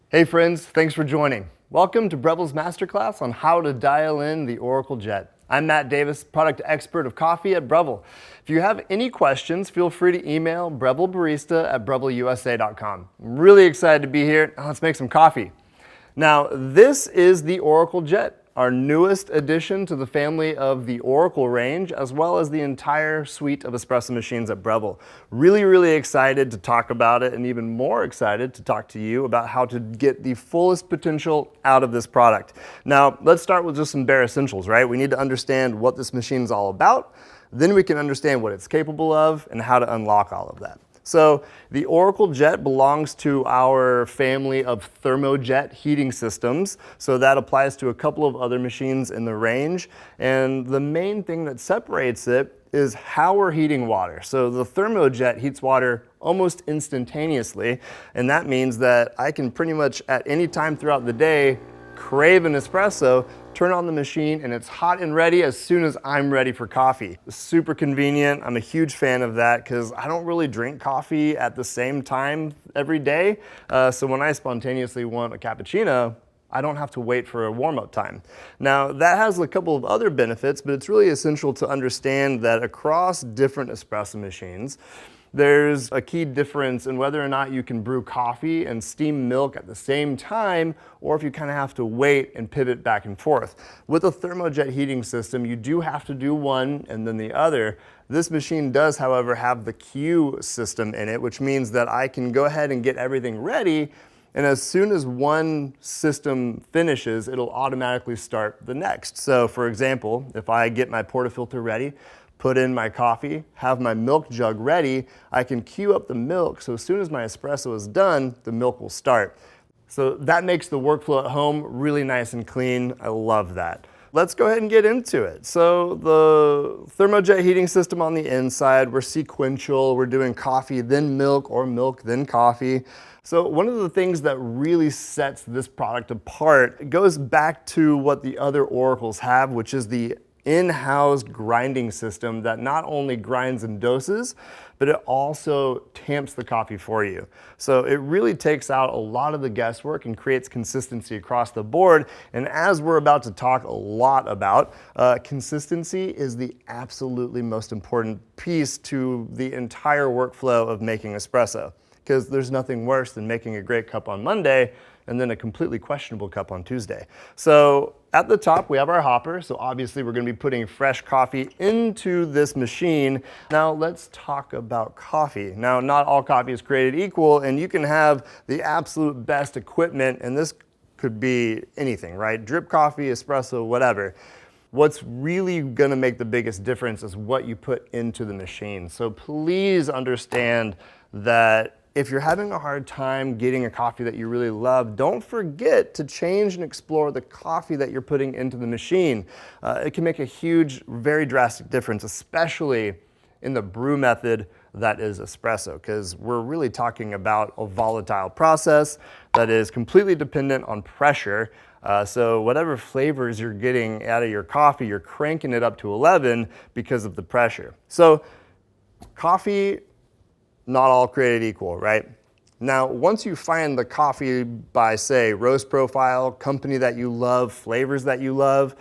Hey friends, thanks for joining. Welcome to Breville's masterclass on how to dial in the Oracle Jet. I'm Matt Davis, product expert of coffee at Breville. If you have any questions, feel free to email brevillebarista@brevilleusa.com. I'm really excited to be here. Let's make some coffee. Now, this is the Oracle Jet, our newest addition to the family of the Oracle range, as well as the entire suite of espresso machines at Breville. Really excited to talk about it, and even more excited to talk to you about how to get the fullest potential out of this product. Now, let's start with just some bare essentials, right? We need to understand what this machine is all about, then we can understand what it's capable of and how to unlock all of that. So the Oracle Jet belongs to our family of thermojet heating systems. So that applies to a couple of other machines in the range. And the main thing that separates it is how we're heating water. So the thermojet heats water almost instantaneously. And that means that I can pretty much at any time throughout the day crave an espresso, turn on the machine, and it's hot and ready as soon as I'm ready for coffee. It's super convenient. I'm a huge fan of that because I don't really drink coffee at the same time every day. So when I spontaneously want a cappuccino, I don't have to wait for a warm-up time. Now, that has a couple of other benefits, but it's really essential to understand that across different espresso machines, there's a key difference in whether or not you can brew coffee and steam milk at the same time, or if you kind of have to wait and pivot back and forth. With a thermojet heating system, you do have to do one and then the other. This machine does, however, have the queue system in it, which means that I can go ahead and get everything ready, and as soon as one system finishes, it'll automatically start the next. So for example, if I get my portafilter ready, put in my coffee, have my milk jug ready, I can queue up the milk, so as soon as my espresso is done, the milk will start. So that makes the workflow at home really nice and clean. I love that. Let's go ahead and get into it. So the thermojet heating system on the inside, we're sequential, we're doing coffee, then milk, or milk, then coffee. So one of the things that really sets this product apart goes back to what the other Oracles have, which is the in-house grinding system that not only grinds and doses, but it also tamps the coffee for you. So it really takes out a lot of the guesswork and creates consistency across the board. And as we're about to talk a lot about, consistency is the absolutely most important piece to the entire workflow of making espresso, because there's nothing worse than making a great cup on Monday and then a completely questionable cup on Tuesday. So at the top, we have our hopper. So obviously we're gonna be putting fresh coffee into this machine. Now let's talk about coffee. Now, not all coffee is created equal, and you can have the absolute best equipment, and this could be anything, right? Drip coffee, espresso, whatever. What's really gonna make the biggest difference is what you put into the machine. So please understand that if you're having a hard time getting a coffee that you really love, don't forget to change and explore the coffee that you're putting into the machine. It can make a huge, very drastic difference, especially in the brew method that is espresso, because we're really talking about a volatile process that is completely dependent on pressure. So whatever flavors you're getting out of your coffee, you're cranking it up to 11 because of the pressure. So coffee, not all created equal, right? Now, once you find the coffee by, say, roast profile, company that you love, flavors that you love,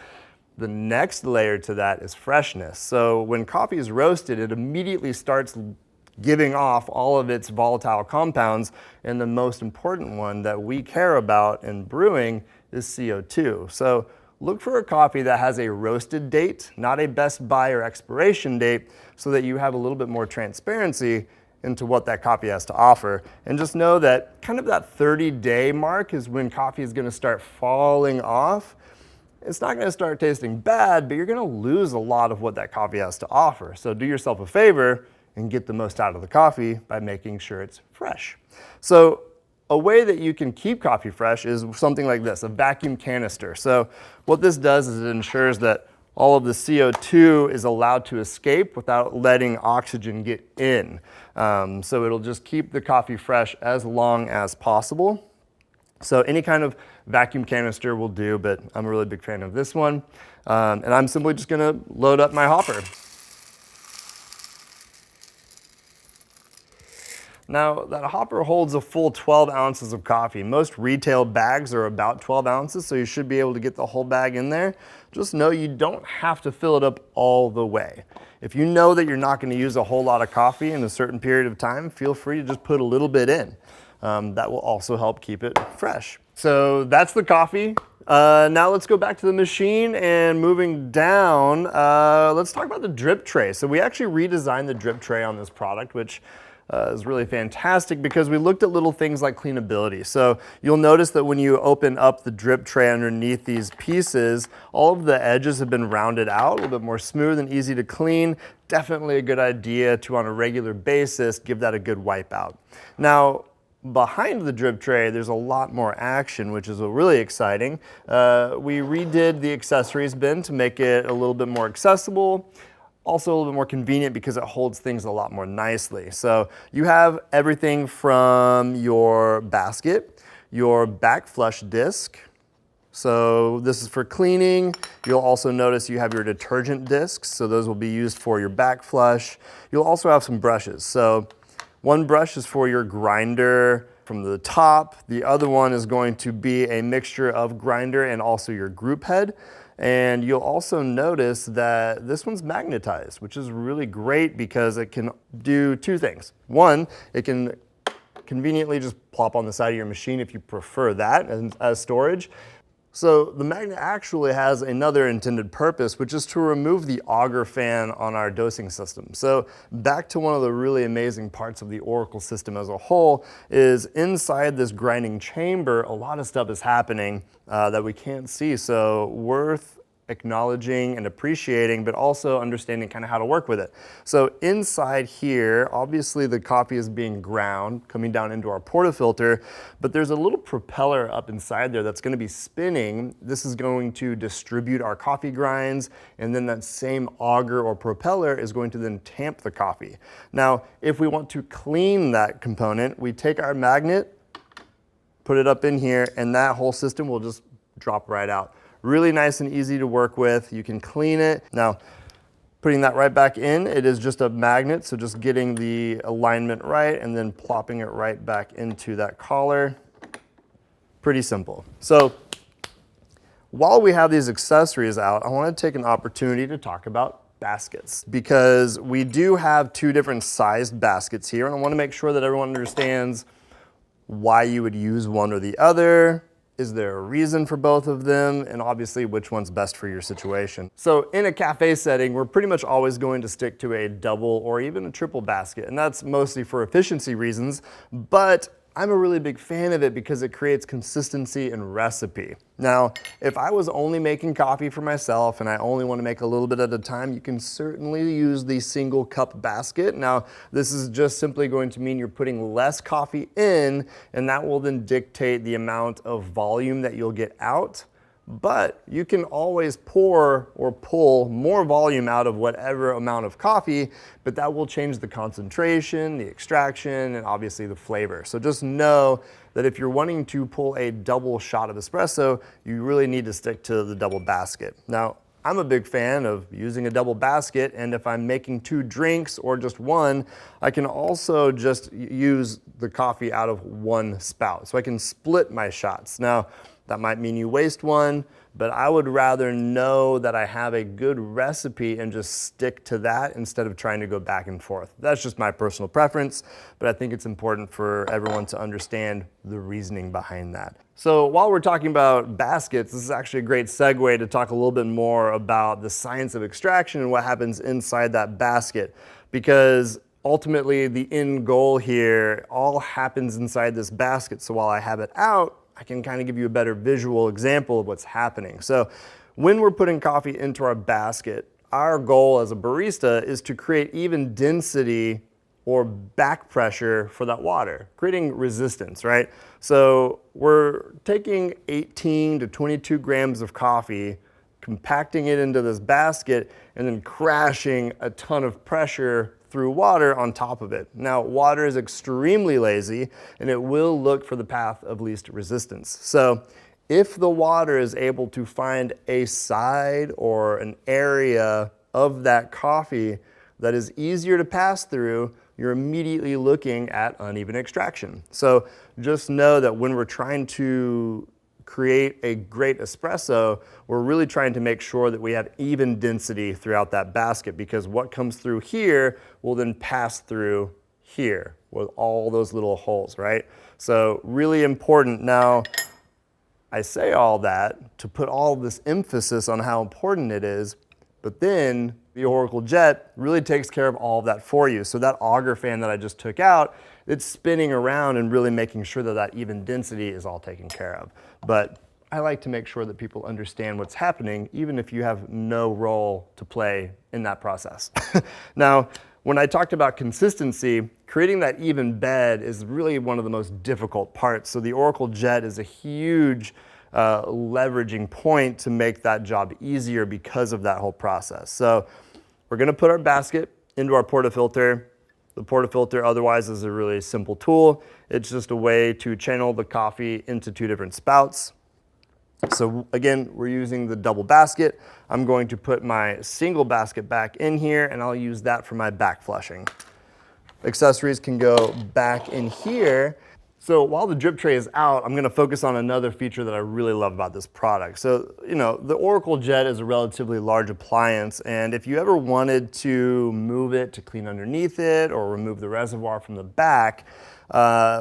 the next layer to that is freshness. So when coffee is roasted, it immediately starts giving off all of its volatile compounds, and the most important one that we care about in brewing is CO2. So look for a coffee that has a roasted date, not a best buy or expiration date, so that you have a little bit more transparency into what that coffee has to offer. And just know that kind of that 30-day mark is when coffee is gonna start falling off. It's not gonna start tasting bad, but you're gonna lose a lot of what that coffee has to offer. So do yourself a favor and get the most out of the coffee by making sure it's fresh. So a way that you can keep coffee fresh is something like this, a vacuum canister. So what this does is it ensures that all of the CO2 is allowed to escape without letting oxygen get in. So it'll just keep the coffee fresh as long as possible. So any kind of vacuum canister will do, but I'm a really big fan of this one. And I'm simply just gonna load up my hopper. Now, that hopper holds a full 12 ounces of coffee. Most retail bags are about 12 ounces, so you should be able to get the whole bag in there. Just know you don't have to fill it up all the way. If you know that you're not going to use a whole lot of coffee in a certain period of time, feel free to just put a little bit in. That will also help keep it fresh. So that's the coffee. Now let's go back to the machine, and moving down, let's talk about the drip tray. So we actually redesigned the drip tray on this product, which is really fantastic because we looked at little things like cleanability. So you'll notice that when you open up the drip tray underneath these pieces, all of the edges have been rounded out, a little bit more smooth and easy to clean. Definitely a good idea to, on a regular basis, give that a good wipe out. Now, behind the drip tray, there's a lot more action, which is really exciting. We redid the accessories bin to make it a little bit more accessible. Also a little bit more convenient because it holds things a lot more nicely. So you have everything from your basket, your back flush disc. So this is for cleaning. You'll also notice you have your detergent discs. So those will be used for your back flush. You'll also have some brushes. So one brush is for your grinder from the top. The other one is going to be a mixture of grinder and also your group head. And you'll also notice that this one's magnetized, which is really great because it can do two things. One, it can conveniently just plop on the side of your machine if you prefer that as storage. So the magnet actually has another intended purpose, which is to remove the auger fan on our dosing system. So back to one of the really amazing parts of the Oracle system as a whole is inside this grinding chamber, a lot of stuff is happening that we can't see. So worth acknowledging and appreciating, but also understanding kind of how to work with it. So inside here, obviously the coffee is being ground, coming down into our portafilter, but there's a little propeller up inside there that's going to be spinning. This is going to distribute our coffee grinds, and then that same auger or propeller is going to then tamp the coffee. Now, if we want to clean that component, we take our magnet, put it up in here, and that whole system will just drop right out. Really nice and easy to work with. You can clean it. Now, putting that right back in, it is just a magnet, so just getting the alignment right and then plopping it right back into that collar. Pretty simple. So while we have these accessories out, I want to take an opportunity to talk about baskets, because we do have two different sized baskets here, and I want to make sure that everyone understands why you would use one or the other. Is there a reason for both of them? And obviously which one's best for your situation. So in a cafe setting, we're pretty much always going to stick to a double or even a triple basket. And that's mostly for efficiency reasons, but I'm a really big fan of it because it creates consistency in recipe. Now, if I was only making coffee for myself and I only want to make a little bit at a time, you can certainly use the single cup basket. Now, this is just simply going to mean you're putting less coffee in, and that will then dictate the amount of volume that you'll get out. But you can always pour or pull more volume out of whatever amount of coffee, but that will change the concentration, the extraction, and obviously the flavor. So just know that if you're wanting to pull a double shot of espresso, you really need to stick to the double basket. Now, I'm a big fan of using a double basket, and if I'm making two drinks or just one, I can also just use the coffee out of one spout. So I can split my shots. Now, that might mean you waste one, but I would rather know that I have a good recipe and just stick to that instead of trying to go back and forth. That's just my personal preference, but I think it's important for everyone to understand the reasoning behind that. So while we're talking about baskets, this is actually a great segue to talk a little bit more about the science of extraction and what happens inside that basket, because ultimately the end goal here all happens inside this basket. So while I have it out, I can kind of give you a better visual example of what's happening. So when we're putting coffee into our basket, our goal as a barista is to create even density or back pressure for that water, creating resistance, right? So we're taking 18 to 22 grams of coffee, compacting it into this basket, and then crashing a ton of pressure through water on top of it. Now, water is extremely lazy, and it will look for the path of least resistance. So if the water is able to find a side or an area of that coffee that is easier to pass through, you're immediately looking at uneven extraction. So just know that when we're trying to create a great espresso, we're really trying to make sure that we have even density throughout that basket, because what comes through here will then pass through here with all those little holes, right? So really important. Now, I say all that to put all this emphasis on how important it is, but then the Oracle Jet really takes care of all of that for you. So that auger fan that I just took out, it's spinning around and really making sure that that even density is all taken care of. But I like to make sure that people understand what's happening, even if you have no role to play in that process. Now, when I talked about consistency, creating that even bed is really one of the most difficult parts. So the Oracle Jet is a huge leveraging point to make that job easier because of that whole process. So we're gonna put our basket into our portafilter. The portafilter otherwise is a really simple tool. It's just a way to channel the coffee into 2 different spouts. So again, we're using the double basket. I'm going to put my single basket back in here, and I'll use that for my back flushing. Accessories can go back in here. So while the drip tray is out, I'm gonna focus on another feature that I really love about this product. So, you know, the Oracle Jet is a relatively large appliance, and if you ever wanted to move it to clean underneath it or remove the reservoir from the back,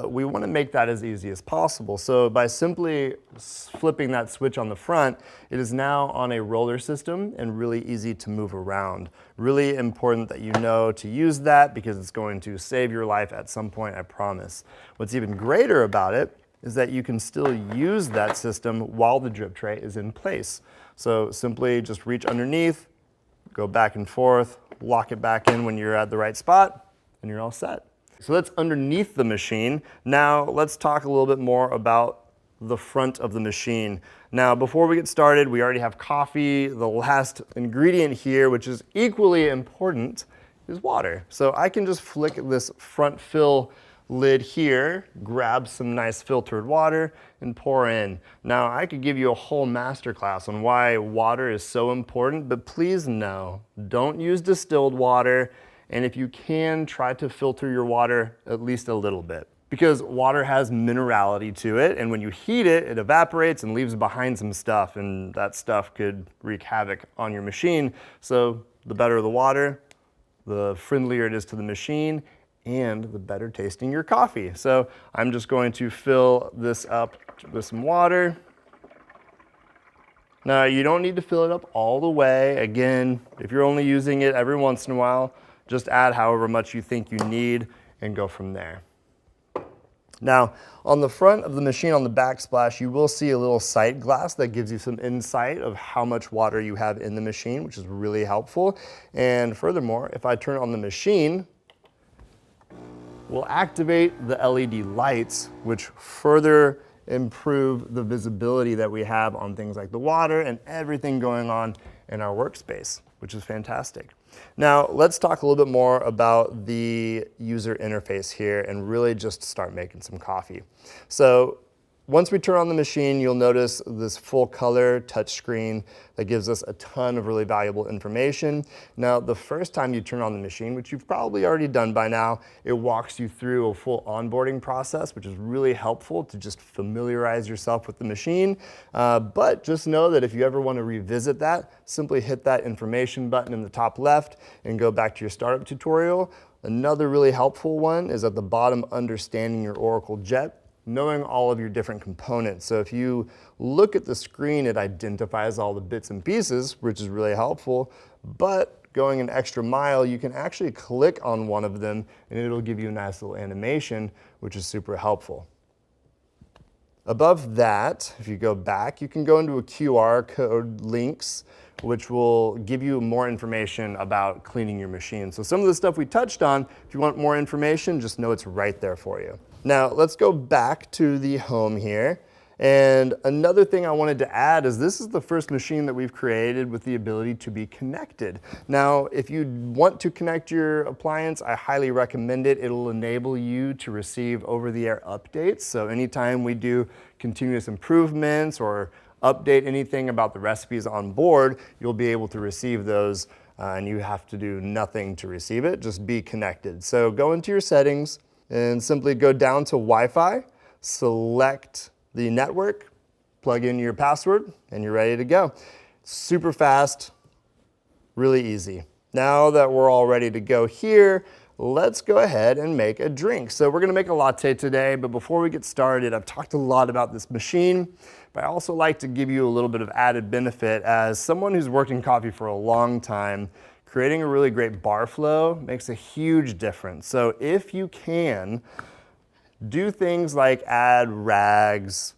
we want to make that as easy as possible. So by simply flipping that switch on the front, it is now on a roller system and really easy to move around. Really important that you know to use that, because it's going to save your life at some point, I promise. What's even greater about it is that you can still use that system while the drip tray is in place. So simply just reach underneath, go back and forth, lock it back in when you're at the right spot, and you're all set. So that's underneath the machine. Now let's talk a little bit more about the front of the machine. Now before we get started, we already have coffee. The last ingredient here, which is equally important, is water. So I can just flick this front fill lid here, grab some nice filtered water, and pour in. Now I could give you a whole masterclass on why water is so important, but please know, don't use distilled water. And if you can, try to filter your water at least a little bit, because water has minerality to it, and when you heat it, it evaporates and leaves behind some stuff, and that stuff could wreak havoc on your machine. So the better the water, the friendlier it is to the machine, and the better tasting your coffee. So I'm just going to fill this up with some water. Now you don't need to fill it up all the way. Again, if you're only using it every once in a while, just add however much you think you need and go from there. Now, on the front of the machine on the backsplash, you will see a little sight glass that gives you some insight of how much water you have in the machine, which is really helpful. And furthermore, if I turn on the machine, we'll activate the LED lights, which further improve the visibility that we have on things like the water and everything going on in our workspace, which is fantastic. Now, let's talk a little bit more about the user interface here and really just start making some coffee. So once we turn on the machine, you'll notice this full color touchscreen that gives us a ton of really valuable information. Now, the first time you turn on the machine, which you've probably already done by now, it walks you through a full onboarding process, which is really helpful to just familiarize yourself with the machine. But just know that if you ever want to revisit that, simply hit that information button in the top left and go back to your startup tutorial. Another really helpful one is at the bottom, understanding your Oracle Jet, knowing all of your different components. So if you look at the screen, it identifies all the bits and pieces, which is really helpful, but going an extra mile, you can actually click on one of them and it'll give you a nice little animation, which is super helpful. Above that, if you go back, you can go into a QR code links, which will give you more information about cleaning your machine. So some of the stuff we touched on, if you want more information, just know it's right there for you. Now let's go back to the home here. And another thing I wanted to add is this is the first machine that we've created with the ability to be connected. Now, if you want to connect your appliance, I highly recommend it. It'll enable you to receive over-the-air updates. So anytime we do continuous improvements or update anything about the recipes on board, you'll be able to receive those and you have to do nothing to receive it, just be connected. So go into your settings and simply go down to Wi-Fi, select the network, plug in your password, and you're ready to go. Super fast, really easy. Now that we're all ready to go here, let's go ahead and make a drink. So we're gonna make a latte today, but before we get started, I've talked a lot about this machine, but I also like to give you a little bit of added benefit. As someone who's worked in coffee for a long time, creating a really great bar flow makes a huge difference. So if you can, do things like add rags,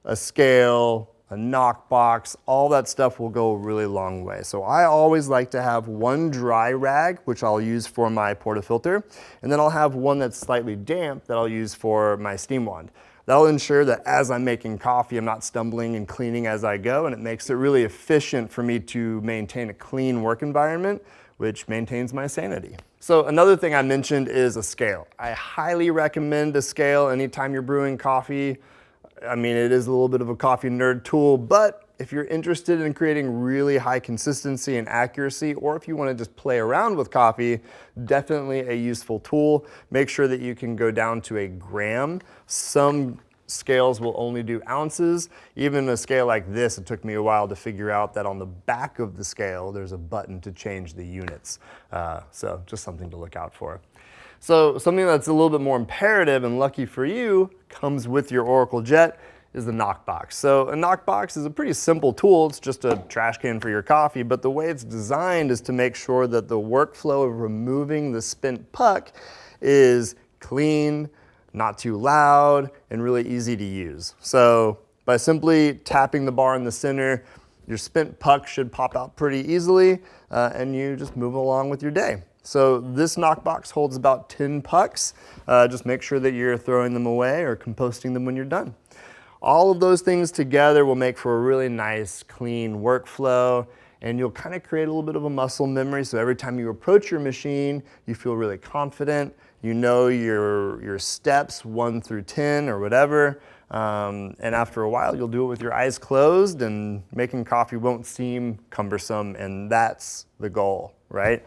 a scale, a knockbox, all that stuff will go a really long way. So I always like to have one dry rag, which I'll use for my portafilter, and then I'll have one that's slightly damp that I'll use for my steam wand. That'll ensure that as I'm making coffee, I'm not stumbling and cleaning as I go, and it makes it really efficient for me to maintain a clean work environment, which maintains my sanity. So another thing I mentioned is a scale. I highly recommend a scale anytime you're brewing coffee. I mean, it is a little bit of a coffee nerd tool, but if you're interested in creating really high consistency and accuracy, or if you want to just play around with coffee, definitely a useful tool. Make sure that you can go down to a gram. Some scales will only do ounces. Even a scale like this, it took me a while to figure out that on the back of the scale, there's a button to change the units. So just something to look out for. So something that's a little bit more imperative and lucky for you comes with your Oracle Jet is the knockbox. So a knockbox is a pretty simple tool. It's just a trash can for your coffee, but the way it's designed is to make sure that the workflow of removing the spent puck is clean, not too loud, and really easy to use. So by simply tapping the bar in the center, your spent puck should pop out pretty easily, and you just move along with your day. So this knockbox holds about 10 pucks. Just make sure that you're throwing them away or composting them when you're done. All of those things together will make for a really nice, clean workflow, and you'll kind of create a little bit of a muscle memory. So every time you approach your machine, you feel really confident. You know your steps 1 through 10 or whatever. And after a while, you'll do it with your eyes closed, and making coffee won't seem cumbersome, and that's the goal, right?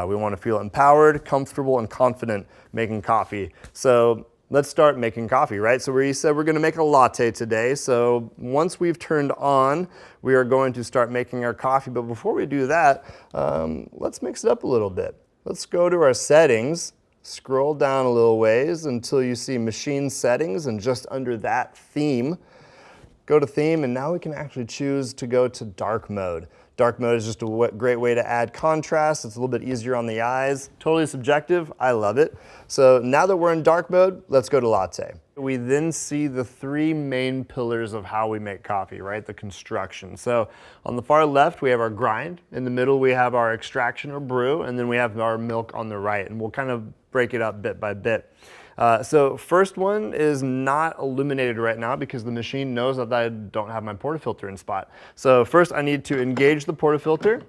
We want to feel empowered, comfortable, and confident making coffee. So let's start making coffee, right? So we said we're going to make a latte today. So once we've turned on, we are going to start making our coffee. But before we do that, let's mix it up a little bit. Let's go to our settings, scroll down a little ways until you see machine settings, and just under that theme, go to theme, and now we can actually choose to go to dark mode. Dark mode is just a great way to add contrast. It's a little bit easier on the eyes. Totally subjective, I love it. So now that we're in dark mode, let's go to latte. We then see the 3 main pillars of how we make coffee, right? The construction. So on the far left, we have our grind. In the middle, we have our extraction or brew, and then we have our milk on the right, and we'll kind of break it up bit by bit. So first one is not illuminated right now because the machine knows that I don't have my portafilter in spot. So first I need to engage the portafilter.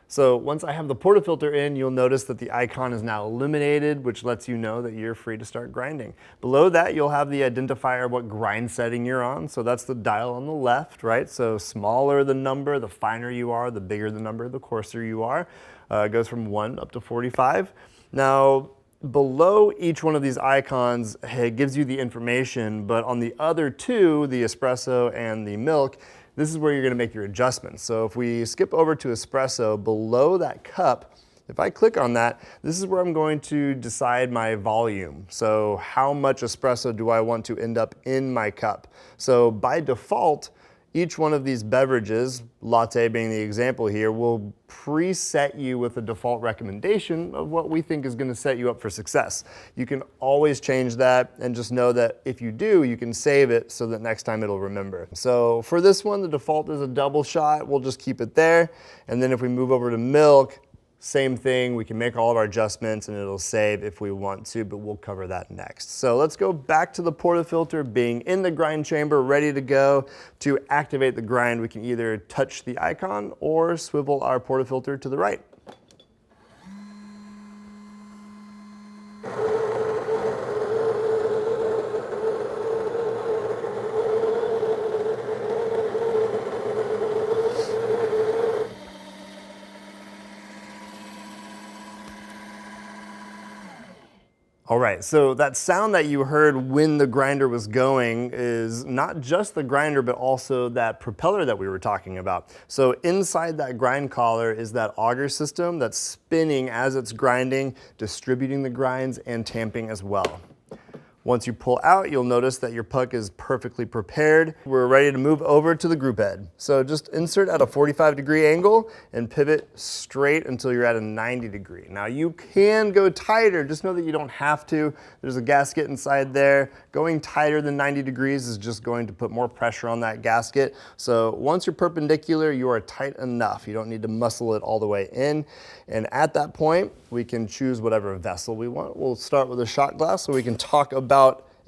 So once I have the portafilter in, you'll notice that the icon is now illuminated, which lets you know that you're free to start grinding. Below that, you'll have the identifier of what grind setting you're on. So that's the dial on the left, right? So smaller the number, the finer you are, the bigger the number, the coarser you are. It goes from 1 up to 45. Now, below each one of these icons, it gives you the information, but on the other 2, the espresso and the milk, this is where you're gonna make your adjustments. So if we skip over to espresso, below that cup, if I click on that, this is where I'm going to decide my volume. So how much espresso do I want to end up in my cup? So by default, each one of these beverages, latte being the example here, will preset you with a default recommendation of what we think is going to set you up for success. You can always change that, and just know that if you do, you can save it so that next time it'll remember. So for this one, the default is a double shot. We'll just keep it there. And then if we move over to milk, same thing, we can make all of our adjustments and it'll save if we want to, but we'll cover that next. So let's go back to the portafilter being in the grind chamber, ready to go. To activate the grind, we can either touch the icon or swivel our portafilter to the right. All right, so that sound that you heard when the grinder was going is not just the grinder, but also that propeller that we were talking about. So inside that grind collar is that auger system that's spinning as it's grinding, distributing the grinds and tamping as well. Once you pull out, you'll notice that your puck is perfectly prepared. We're ready to move over to the group head. So just insert at a 45-degree angle and pivot straight until you're at a 90-degree. Now you can go tighter, just know that you don't have to. There's a gasket inside there. Going tighter than 90 degrees is just going to put more pressure on that gasket. So once you're perpendicular, you are tight enough. You don't need to muscle it all the way in. And at that point, we can choose whatever vessel we want. We'll start with a shot glass so we can talk about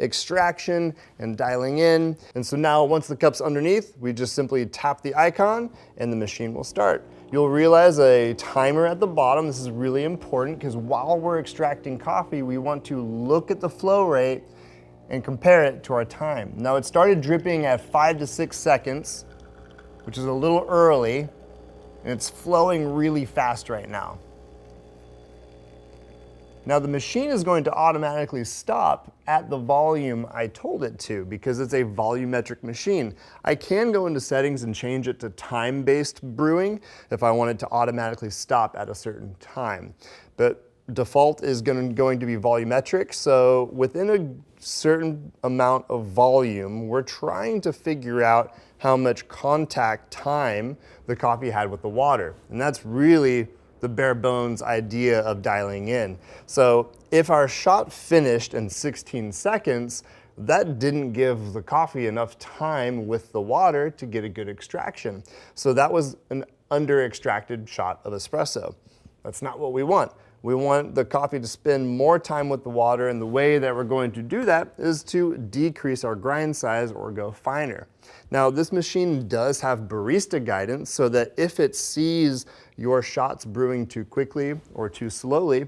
extraction and dialing in. And so now once the cup's underneath, we just simply tap the icon and the machine will start. You'll realize a timer at the bottom. This is really important because while we're extracting coffee, we want to look at the flow rate and compare it to our time. Now it started dripping at 5 to 6 seconds, which is a little early, and it's flowing really fast right now. Now the machine is going to automatically stop at the volume I told it to because it's a volumetric machine. I can go into settings and change it to time-based brewing if I want it to automatically stop at a certain time. But default is going to be volumetric, so within a certain amount of volume, we're trying to figure out how much contact time the coffee had with the water. And that's really the bare bones idea of dialing in. So if our shot finished in 16 seconds, that didn't give the coffee enough time with the water to get a good extraction. So that was an under-extracted shot of espresso. That's not what we want. We want the coffee to spend more time with the water, and the way that we're going to do that is to decrease our grind size or go finer. Now, this machine does have barista guidance so that if it sees your shots brewing too quickly or too slowly,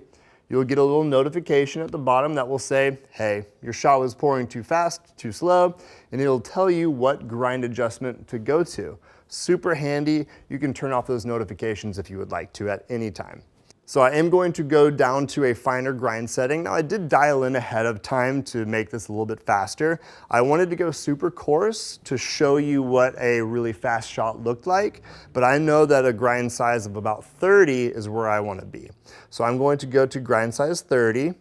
you'll get a little notification at the bottom that will say, hey, your shot was pouring too fast, too slow, and it'll tell you what grind adjustment to go to. Super handy. You can turn off those notifications if you would like to at any time. So I am going to go down to a finer grind setting. Now I did dial in ahead of time to make this a little bit faster. I wanted to go super coarse to show you what a really fast shot looked like, but I know that a grind size of about 30 is where I want to be. So I'm going to go to grind size 30,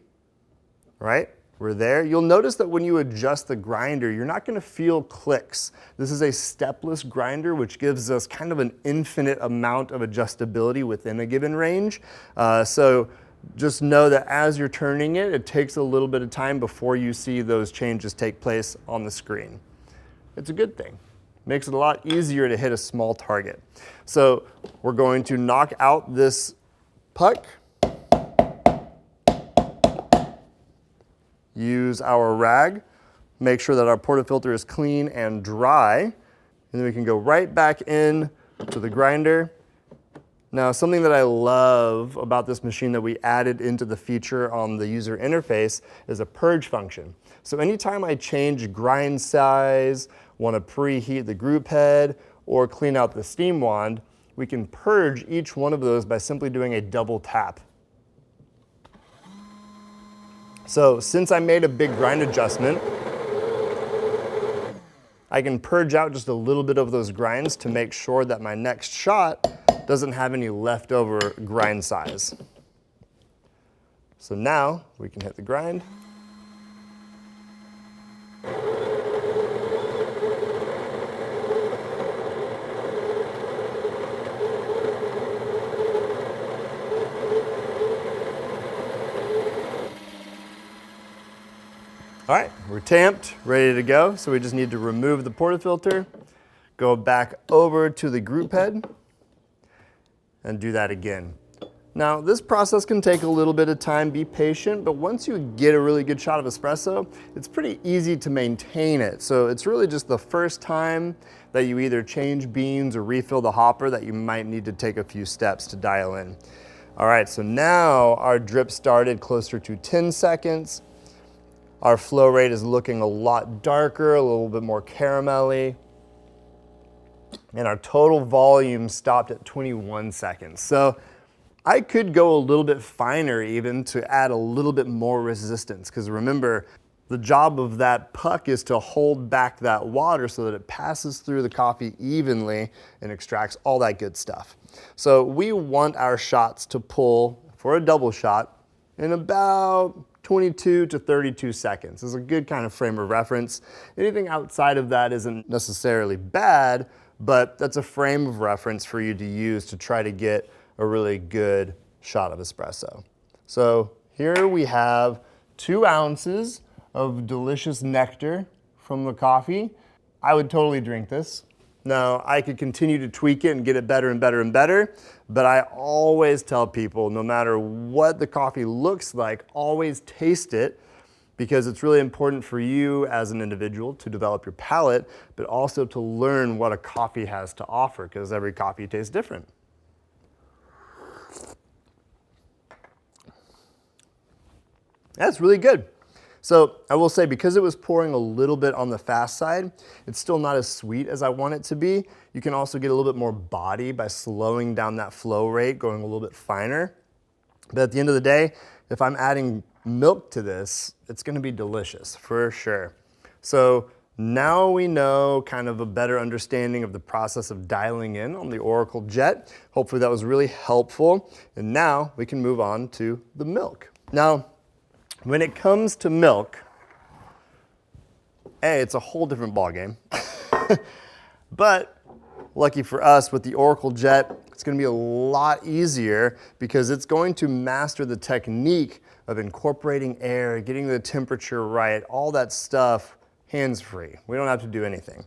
right? We're there. You'll notice that when you adjust the grinder, you're not going to feel clicks. This is a stepless grinder, which gives us kind of an infinite amount of adjustability within a given range. So just know that as you're turning it, it takes a little bit of time before you see those changes take place on the screen. It's a good thing. Makes it a lot easier to hit a small target. So we're going to knock out this puck. Use our rag, make sure that our portafilter is clean and dry, and then we can go right back in to the grinder. Now, something that I love about this machine that we added into the feature on the user interface is a purge function. So anytime I change grind size, want to preheat the group head, or clean out the steam wand, we can purge each one of those by simply doing a double tap. So since I made a big grind adjustment, I can purge out just a little bit of those grinds to make sure that my next shot doesn't have any leftover grind size. So now we can hit the grind. All right, we're tamped, ready to go. So we just need to remove the portafilter, go back over to the group head, and do that again. Now, this process can take a little bit of time, be patient, but once you get a really good shot of espresso, it's pretty easy to maintain it. So it's really just the first time that you either change beans or refill the hopper that you might need to take a few steps to dial in. All right, so now our drip started closer to 10 seconds. Our flow rate is looking a lot darker, a little bit more caramelly. And our total volume stopped at 21 seconds. So I could go a little bit finer even to add a little bit more resistance, because remember, the job of that puck is to hold back that water so that it passes through the coffee evenly and extracts all that good stuff. So we want our shots to pull for a double shot in about 22 to 32 seconds. Is a good kind of frame of reference. Anything outside of that isn't necessarily bad, but that's a frame of reference for you to use to try to get a really good shot of espresso. So here we have 2 ounces of delicious nectar from the coffee. I would totally drink this. Now, I could continue to tweak it and get it better and better and better, but I always tell people, no matter what the coffee looks like, always taste it, because it's really important for you as an individual to develop your palate, but also to learn what a coffee has to offer, because every coffee tastes different. That's really good. So I will say, because it was pouring a little bit on the fast side, it's still not as sweet as I want it to be. You can also get a little bit more body by slowing down that flow rate, going a little bit finer. But at the end of the day, if I'm adding milk to this, it's gonna be delicious for sure. So now we know kind of a better understanding of the process of dialing in on the Oracle Jet. Hopefully that was really helpful. And now we can move on to the milk. Now, when it comes to milk, it's a whole different ballgame. But lucky for us, with the Oracle Jet, it's gonna be a lot easier, because it's going to master the technique of incorporating air, getting the temperature right, all that stuff hands-free. We don't have to do anything.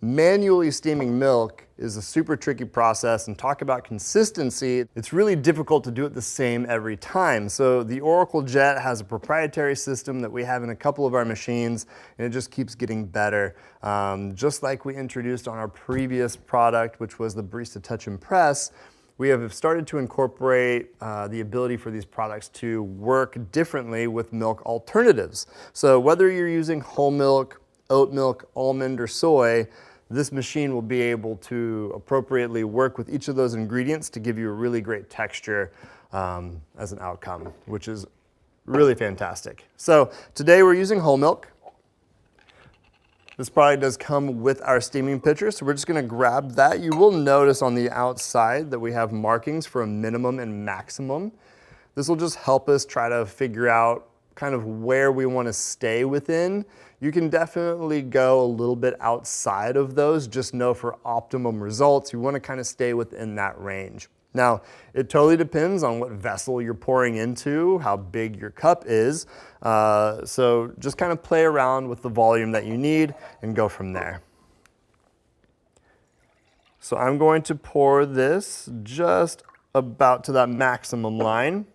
Manually steaming milk is a super tricky process, and talk about consistency. It's really difficult to do it the same every time. So the Oracle Jet has a proprietary system that we have in a couple of our machines, and it just keeps getting better. Just like we introduced on our previous product, which was the Barista Touch and Press, we have started to incorporate the ability for these products to work differently with milk alternatives. So whether you're using whole milk, oat milk, almond, or soy, this machine will be able to appropriately work with each of those ingredients to give you a really great texture as an outcome, which is really fantastic. So today we're using whole milk. This product does come with our steaming pitcher, so we're just gonna grab that. You will notice on the outside that we have markings for a minimum and maximum. This will just help us try to figure out kind of where we want to stay within. You can definitely go a little bit outside of those. Just know for optimum results, you want to kind of stay within that range. Now, it totally depends on what vessel you're pouring into, how big your cup is. So just kind of play around with the volume that you need and go from there. So I'm going to pour this just about to that maximum line.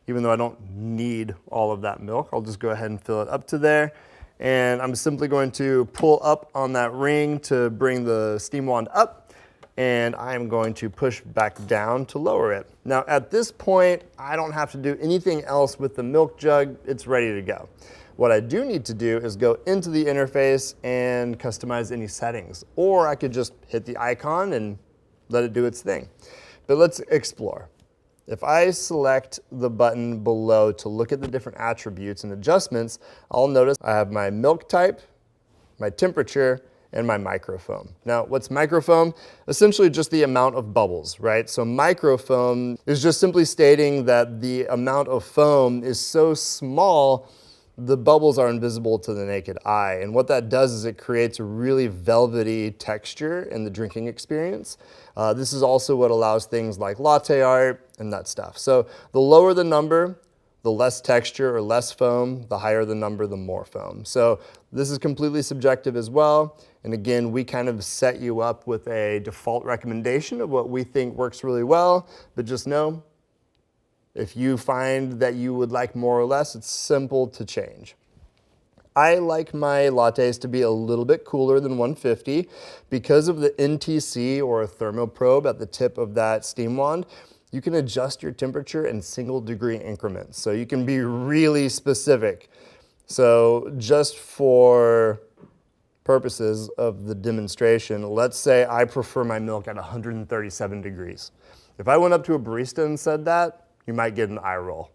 Even though I don't need all of that milk, I'll just go ahead and fill it up to there. And I'm simply going to pull up on that ring to bring the steam wand up, and I'm going to push back down to lower it. Now at this point, I don't have to do anything else with the milk jug. It's ready to go. What I do need to do is go into the interface and customize any settings, or I could just hit the icon and let it do its thing. But let's explore. If I select the button below to look at the different attributes and adjustments, I'll notice I have my milk type, my temperature, and my microfoam. Now, what's microfoam? Essentially just the amount of bubbles, right? So microfoam is just simply stating that the amount of foam is so small, the bubbles are invisible to the naked eye. And what that does is it creates a really velvety texture in the drinking experience. This is also what allows things like latte art and that stuff. So the lower the number, the less texture or less foam, the higher the number, the more foam. So this is completely subjective as well. And again, we kind of set you up with a default recommendation of what we think works really well, but just know, if you find that you would like more or less, it's simple to change. I like my lattes to be a little bit cooler than 150 because of the NTC or a thermoprobe at the tip of that steam wand. You can adjust your temperature in single-degree increments, so you can be really specific. So just for purposes of the demonstration, let's say I prefer my milk at 137 degrees. If I went up to a barista and said that, you might get an eye roll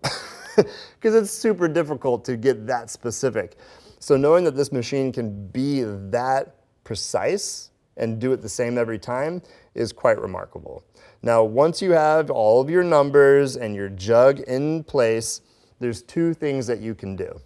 because it's super difficult to get that specific. So knowing that this machine can be that precise and do it the same every time is quite remarkable. Now, once you have all of your numbers and your jug in place, there's two things that you can do.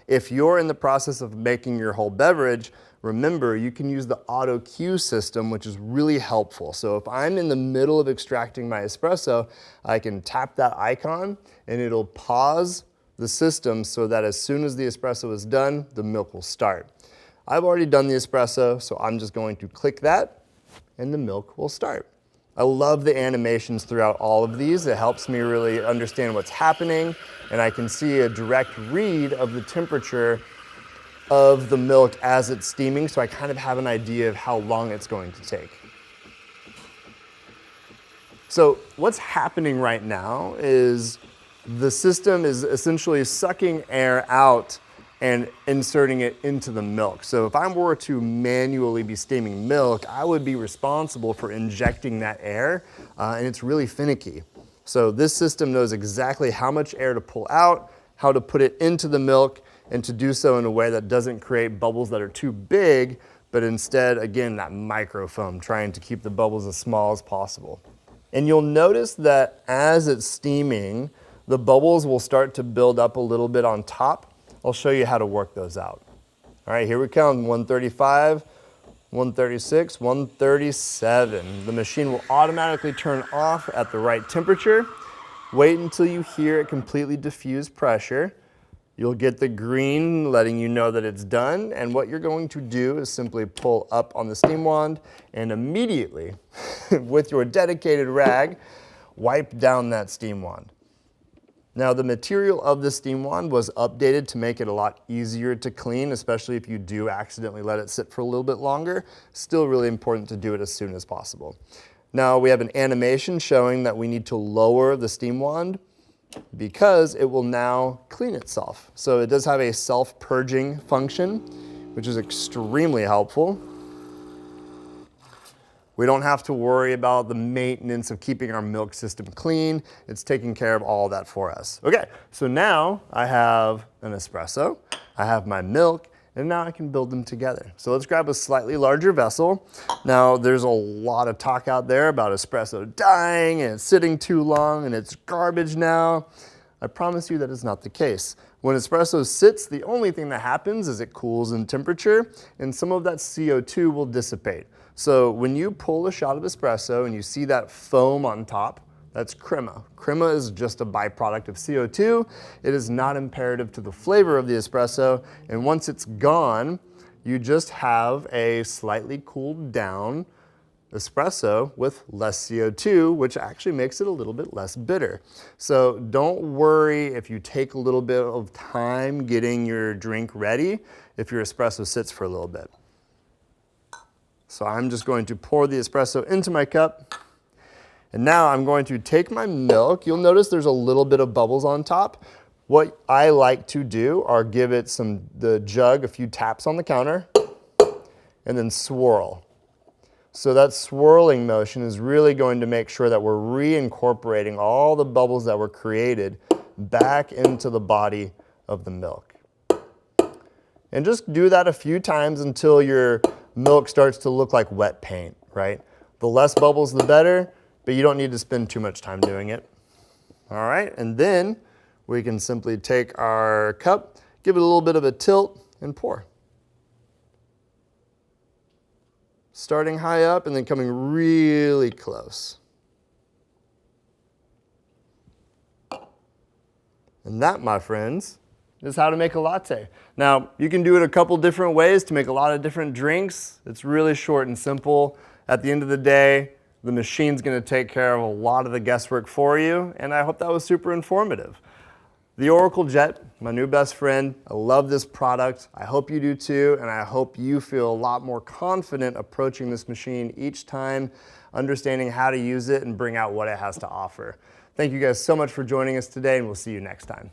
If you're in the process of making your whole beverage, remember you can use the auto queue system, which is really helpful. So if I'm in the middle of extracting my espresso, I can tap that icon and it'll pause the system so that as soon as the espresso is done, the milk will start. I've already done the espresso, so I'm just going to click that and the milk will start. I love the animations throughout all of these. It helps me really understand what's happening, and I can see a direct read of the temperature of the milk as it's steaming, so I kind of have an idea of how long it's going to take. So what's happening right now is the system is essentially sucking air out and inserting it into the milk. So if I were to manually be steaming milk, I would be responsible for injecting that air, and it's really finicky. So this system knows exactly how much air to pull out, how to put it into the milk, and to do so in a way that doesn't create bubbles that are too big, but instead, again, that microfoam, trying to keep the bubbles as small as possible. And you'll notice that as it's steaming, the bubbles will start to build up a little bit on top. I'll show you how to work those out. All right, here we come, 135, 136, 137. The machine will automatically turn off at the right temperature. Wait until you hear it completely diffuse pressure. You'll get the green letting you know that it's done, and what you're going to do is simply pull up on the steam wand and immediately, with your dedicated rag, wipe down that steam wand. Now, the material of the steam wand was updated to make it a lot easier to clean, especially if you do accidentally let it sit for a little bit longer. Still really important to do it as soon as possible. Now, we have an animation showing that we need to lower the steam wand because it will now clean itself. So it does have a self-purging function, which is extremely helpful. We don't have to worry about the maintenance of keeping our milk system clean. It's taking care of all that for us. Okay, so now I have an espresso, I have my milk, and now I can build them together. So let's grab a slightly larger vessel. Now, there's a lot of talk out there about espresso dying and it's sitting too long and it's garbage now. I promise you that is not the case. When espresso sits, the only thing that happens is it cools in temperature and some of that CO2 will dissipate. So when you pull a shot of espresso and you see that foam on top, that's crema. Crema is just a byproduct of CO2. It is not imperative to the flavor of the espresso. And once it's gone, you just have a slightly cooled down espresso with less CO2, which actually makes it a little bit less bitter. So don't worry if you take a little bit of time getting your drink ready if your espresso sits for a little bit. So I'm just going to pour the espresso into my cup. And now I'm going to take my milk. You'll notice there's a little bit of bubbles on top. What I like to do are give it the jug a few taps on the counter and then swirl. So that swirling motion is really going to make sure that we're reincorporating all the bubbles that were created back into the body of the milk. And just do that a few times until your milk starts to look like wet paint, right? The less bubbles, the better, but you don't need to spend too much time doing it. All right, and then we can simply take our cup, give it a little bit of a tilt, and pour. Starting high up and then coming really close. And that, my friends, is how to make a latte. Now, you can do it a couple different ways to make a lot of different drinks. It's really short and simple. At the end of the day, the machine's gonna take care of a lot of the guesswork for you, and I hope that was super informative. The Oracle Jet, my new best friend. I love this product. I hope you do too, and I hope you feel a lot more confident approaching this machine each time, understanding how to use it and bring out what it has to offer. Thank you guys so much for joining us today, and we'll see you next time.